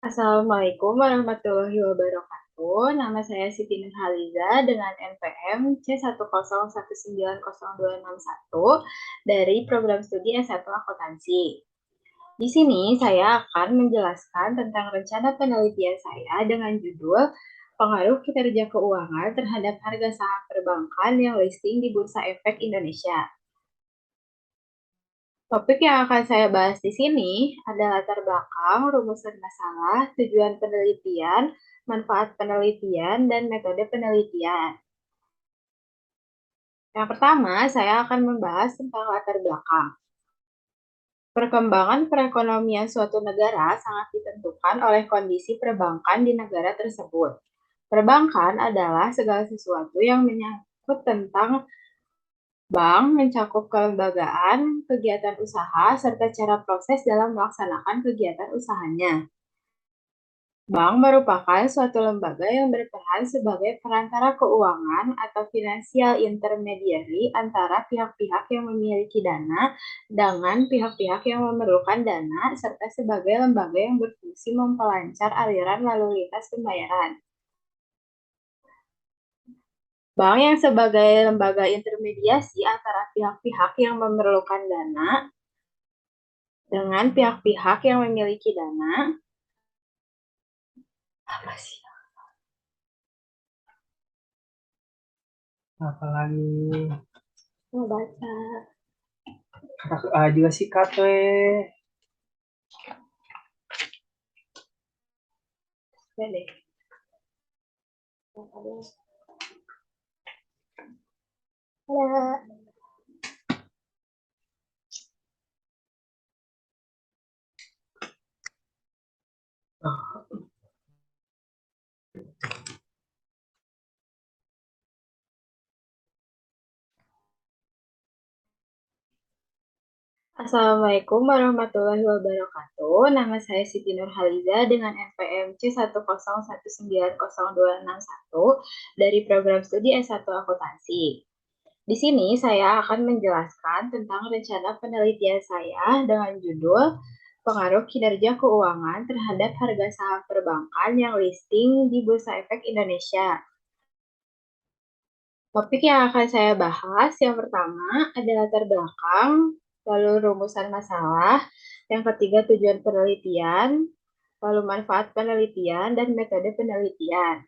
Assalamualaikum warahmatullahi wabarakatuh. Nama saya Siti Nurhaliza dengan NPM C101902161 dari program studi S1 Akuntansi. Di sini saya akan menjelaskan tentang rencana penelitian saya dengan judul Pengaruh Kinerja Keuangan terhadap Harga Saham Perbankan yang listing di Bursa Efek Indonesia. Topik yang akan saya bahas di sini adalah latar belakang, rumusan masalah, tujuan penelitian, manfaat penelitian, dan metode penelitian. Yang pertama, saya akan membahas tentang latar belakang. Perkembangan perekonomian suatu negara sangat ditentukan oleh kondisi perbankan di negara tersebut. Perbankan adalah segala sesuatu yang menyangkut tentang bank, mencakup kelembagaan, kegiatan usaha, serta cara proses dalam melaksanakan kegiatan usahanya. Bank merupakan suatu lembaga yang berperan sebagai perantara keuangan atau financial intermediary antara pihak-pihak yang memiliki dana dengan pihak-pihak yang memerlukan dana, serta sebagai lembaga yang berfungsi memperlancar aliran lalu lintas pembayaran. Bank yang sebagai lembaga intermediasi antara pihak-pihak yang memerlukan dana dengan pihak-pihak yang memiliki dana. Apa sih? Apalagi Mau baca. kata juga sih kate. Ya deh. Ada. Assalamualaikum warahmatullahi wabarakatuh. Nama saya Siti Nurhaliza dengan NPM C101902161 dari program studi S1 Akuntansi. Di sini saya akan menjelaskan tentang rencana penelitian saya dengan judul Pengaruh Kinerja Keuangan terhadap Harga Saham Perbankan yang listing di Bursa Efek Indonesia. Topik yang akan saya bahas yang pertama adalah latar belakang, lalu rumusan masalah, yang ketiga tujuan penelitian, lalu manfaat penelitian, dan metode penelitian.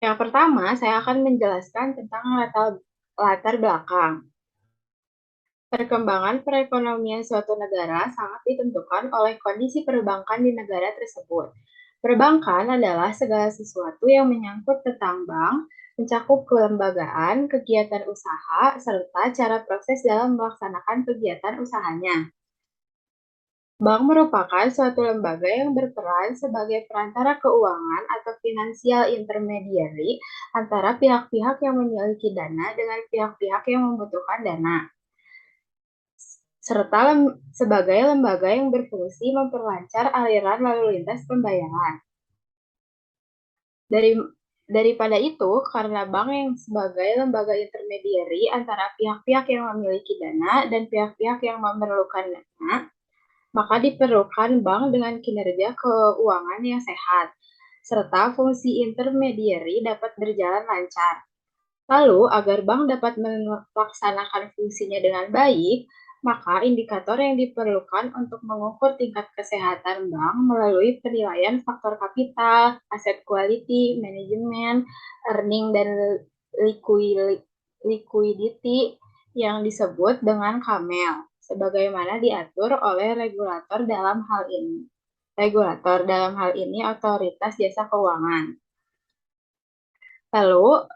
Yang pertama, saya akan menjelaskan tentang latar belakang. Perkembangan perekonomian suatu negara sangat ditentukan oleh kondisi perbankan di negara tersebut. Perbankan adalah segala sesuatu yang menyangkut tentang bank, mencakup kelembagaan, kegiatan usaha, serta cara proses dalam melaksanakan kegiatan usahanya. Bank merupakan suatu lembaga yang berperan sebagai perantara keuangan atau financial intermediary antara pihak-pihak yang memiliki dana dengan pihak-pihak yang membutuhkan dana, serta sebagai lembaga yang berfungsi memperlancar aliran lalu lintas pembayaran. Daripada itu, karena bank yang sebagai lembaga intermediary antara pihak-pihak yang memiliki dana dan pihak-pihak yang memerlukan dana, maka diperlukan bank dengan kinerja keuangan yang sehat, serta fungsi intermediary dapat berjalan lancar. Lalu, agar bank dapat melaksanakan fungsinya dengan baik, maka indikator yang diperlukan untuk mengukur tingkat kesehatan bank melalui penilaian faktor kapital, aset quality, manajemen, earning, dan liquidity yang disebut dengan KAMEL, sebagaimana diatur oleh regulator dalam hal ini Otoritas Jasa Keuangan. Lalu,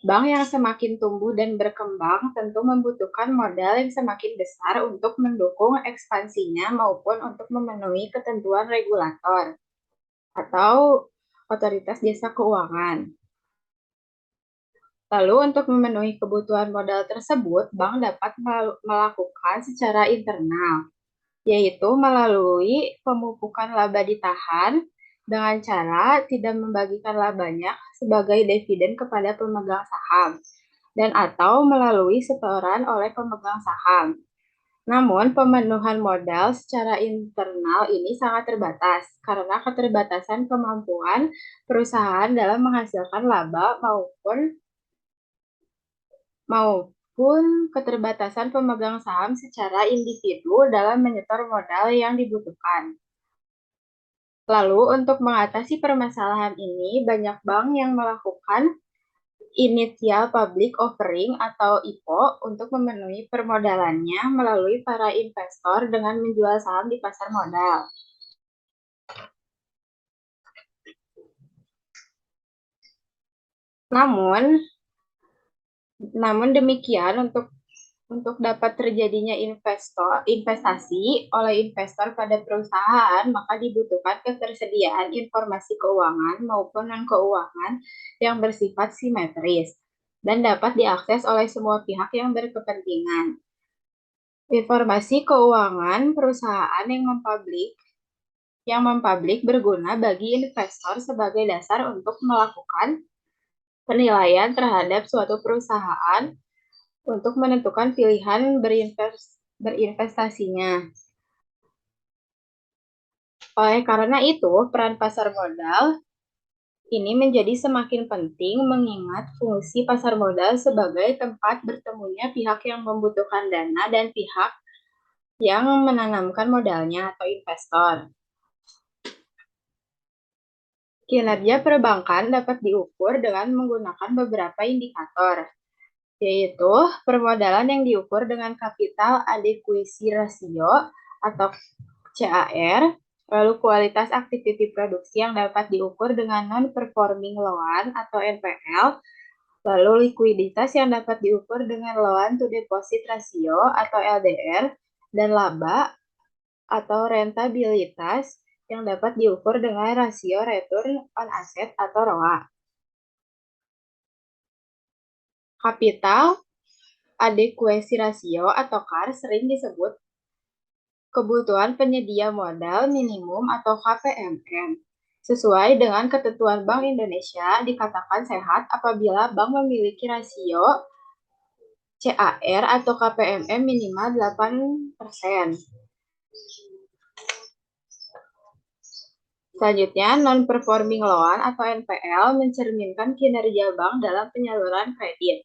bank yang semakin tumbuh dan berkembang tentu membutuhkan modal yang semakin besar untuk mendukung ekspansinya maupun untuk memenuhi ketentuan regulator atau Otoritas Jasa Keuangan. Lalu untuk memenuhi kebutuhan modal tersebut, bank dapat melakukan secara internal, yaitu melalui pemupukan laba ditahan dengan cara tidak membagikan labanya sebagai dividen kepada pemegang saham dan atau melalui setoran oleh pemegang saham. Namun, pemenuhan modal secara internal ini sangat terbatas karena keterbatasan kemampuan perusahaan dalam menghasilkan laba maupun keterbatasan pemegang saham secara individu dalam menyetor modal yang dibutuhkan. Lalu, untuk mengatasi permasalahan ini, banyak bank yang melakukan Initial Public Offering atau IPO untuk memenuhi permodalannya melalui para investor dengan menjual saham di pasar modal. Namun demikian, untuk dapat terjadinya investasi oleh investor pada perusahaan, maka dibutuhkan ketersediaan informasi keuangan maupun non-keuangan yang bersifat simetris dan dapat diakses oleh semua pihak yang berkepentingan. Informasi keuangan perusahaan yang mempublik berguna bagi investor sebagai dasar untuk melakukan penilaian terhadap suatu perusahaan untuk menentukan pilihan berinvestasinya. Oleh karena itu, peran pasar modal ini menjadi semakin penting mengingat fungsi pasar modal sebagai tempat bertemunya pihak yang membutuhkan dana dan pihak yang menanamkan modalnya atau investor. Kinerja perbankan dapat diukur dengan menggunakan beberapa indikator, yaitu permodalan yang diukur dengan Capital Adequacy Ratio atau CAR, lalu kualitas activity produksi yang dapat diukur dengan Non-Performing Loan atau NPL, lalu likuiditas yang dapat diukur dengan Loan to Deposit Ratio atau LDR, dan laba atau rentabilitas yang dapat diukur dengan rasio return on asset atau ROA. Capital Adequacy Ratio atau CAR sering disebut kebutuhan penyedia modal minimum atau KPMM. Sesuai dengan ketentuan Bank Indonesia, dikatakan sehat apabila bank memiliki rasio CAR atau KPMM minimal 8%. Selanjutnya, non-performing loan atau NPL mencerminkan kinerja bank dalam penyaluran kredit.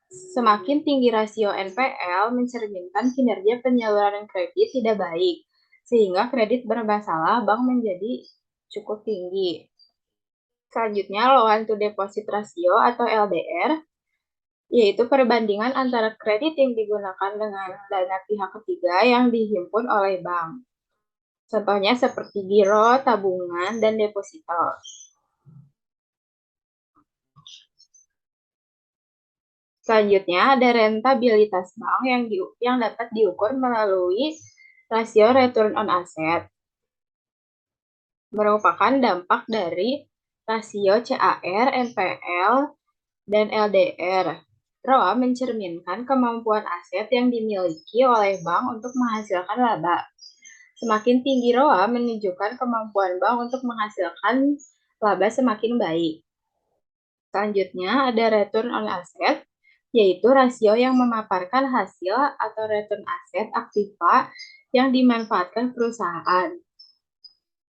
Semakin tinggi rasio NPL mencerminkan kinerja penyaluran kredit tidak baik, sehingga kredit bermasalah bank menjadi cukup tinggi. Selanjutnya, loan to deposit ratio atau LDR, yaitu perbandingan antara kredit yang digunakan dengan dana pihak ketiga yang dihimpun oleh bank. Contohnya seperti giro, tabungan, dan deposito. Selanjutnya ada rentabilitas bank yang dapat diukur melalui rasio return on asset. Merupakan dampak dari rasio CAR, NPL, dan LDR. ROA mencerminkan kemampuan aset yang dimiliki oleh bank untuk menghasilkan laba. Semakin tinggi ROA menunjukkan kemampuan bank untuk menghasilkan laba semakin baik. Selanjutnya ada return on asset, yaitu rasio yang memaparkan hasil atau return aset aktiva yang dimanfaatkan perusahaan.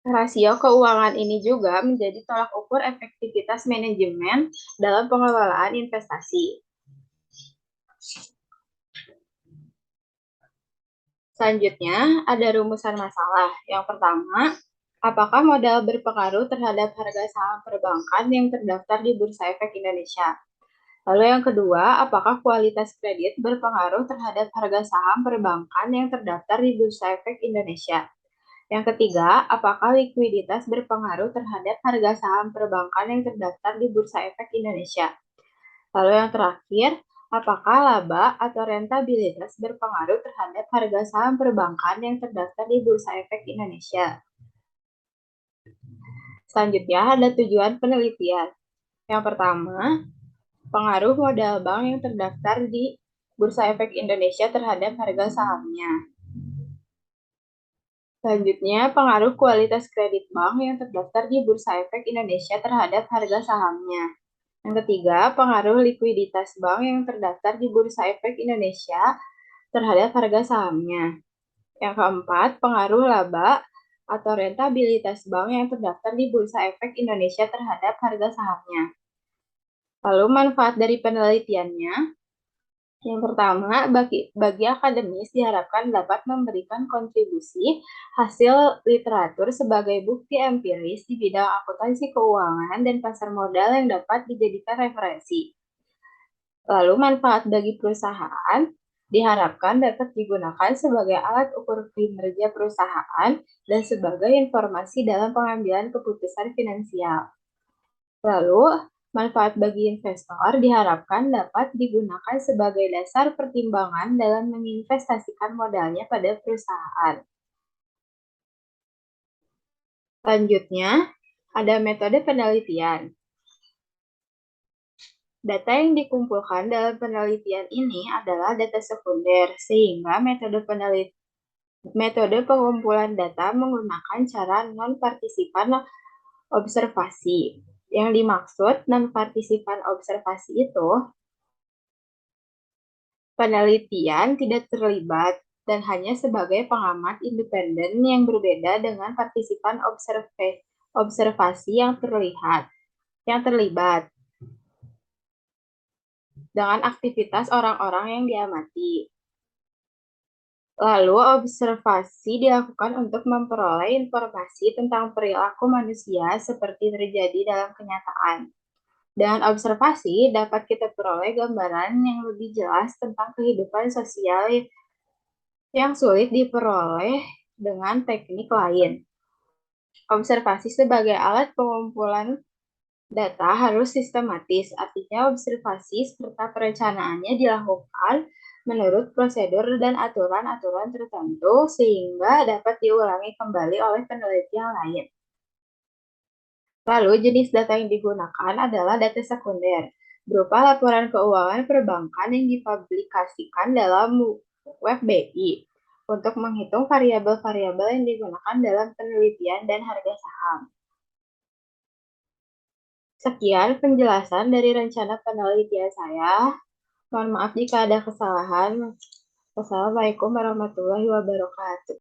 Rasio keuangan ini juga menjadi tolak ukur efektivitas manajemen dalam pengelolaan investasi. Selanjutnya, ada rumusan masalah. Yang pertama, apakah modal berpengaruh terhadap harga saham perbankan yang terdaftar di Bursa Efek Indonesia? Lalu yang kedua, apakah kualitas kredit berpengaruh terhadap harga saham perbankan yang terdaftar di Bursa Efek Indonesia? Yang ketiga, apakah likuiditas berpengaruh terhadap harga saham perbankan yang terdaftar di Bursa Efek Indonesia? Lalu yang terakhir, apakah laba atau rentabilitas berpengaruh terhadap harga saham perbankan yang terdaftar di Bursa Efek Indonesia? Selanjutnya ada tujuan penelitian. Yang pertama, pengaruh modal bank yang terdaftar di Bursa Efek Indonesia terhadap harga sahamnya. Selanjutnya, pengaruh kualitas kredit bank yang terdaftar di Bursa Efek Indonesia terhadap harga sahamnya. Yang ketiga, pengaruh likuiditas bank yang terdaftar di Bursa Efek Indonesia terhadap harga sahamnya. Yang keempat, pengaruh laba atau rentabilitas bank yang terdaftar di Bursa Efek Indonesia terhadap harga sahamnya. Lalu manfaat dari penelitiannya, yang pertama, bagi akademis diharapkan dapat memberikan kontribusi hasil literatur sebagai bukti empiris di bidang akuntansi keuangan dan pasar modal yang dapat dijadikan referensi. Lalu manfaat bagi perusahaan diharapkan dapat digunakan sebagai alat ukur kinerja perusahaan dan sebagai informasi dalam pengambilan keputusan finansial. Lalu, manfaat bagi investor diharapkan dapat digunakan sebagai dasar pertimbangan dalam menginvestasikan modalnya pada perusahaan. Selanjutnya, ada metode penelitian. Data yang dikumpulkan dalam penelitian ini adalah data sekunder, sehingga metode pengumpulan data menggunakan cara non-partisipan observasi. Yang dimaksud non-partisipan observasi itu, penelitian tidak terlibat dan hanya sebagai pengamat independen yang berbeda dengan partisipan observasi yang terlibat dengan aktivitas orang-orang yang diamati. Lalu, observasi dilakukan untuk memperoleh informasi tentang perilaku manusia seperti terjadi dalam kenyataan. Dengan observasi, dapat kita peroleh gambaran yang lebih jelas tentang kehidupan sosial yang sulit diperoleh dengan teknik lain. Observasi sebagai alat pengumpulan data harus sistematis, artinya observasi serta perencanaannya dilakukan menurut prosedur dan aturan-aturan tertentu sehingga dapat diulangi kembali oleh peneliti yang lain. Lalu jenis data yang digunakan adalah data sekunder, berupa laporan keuangan perbankan yang dipublikasikan dalam web BI untuk menghitung variabel-variabel yang digunakan dalam penelitian dan harga saham. Sekian penjelasan dari rencana penelitian saya. Mohon maaf jika ada kesalahan. Wassalamualaikum warahmatullahi wabarakatuh.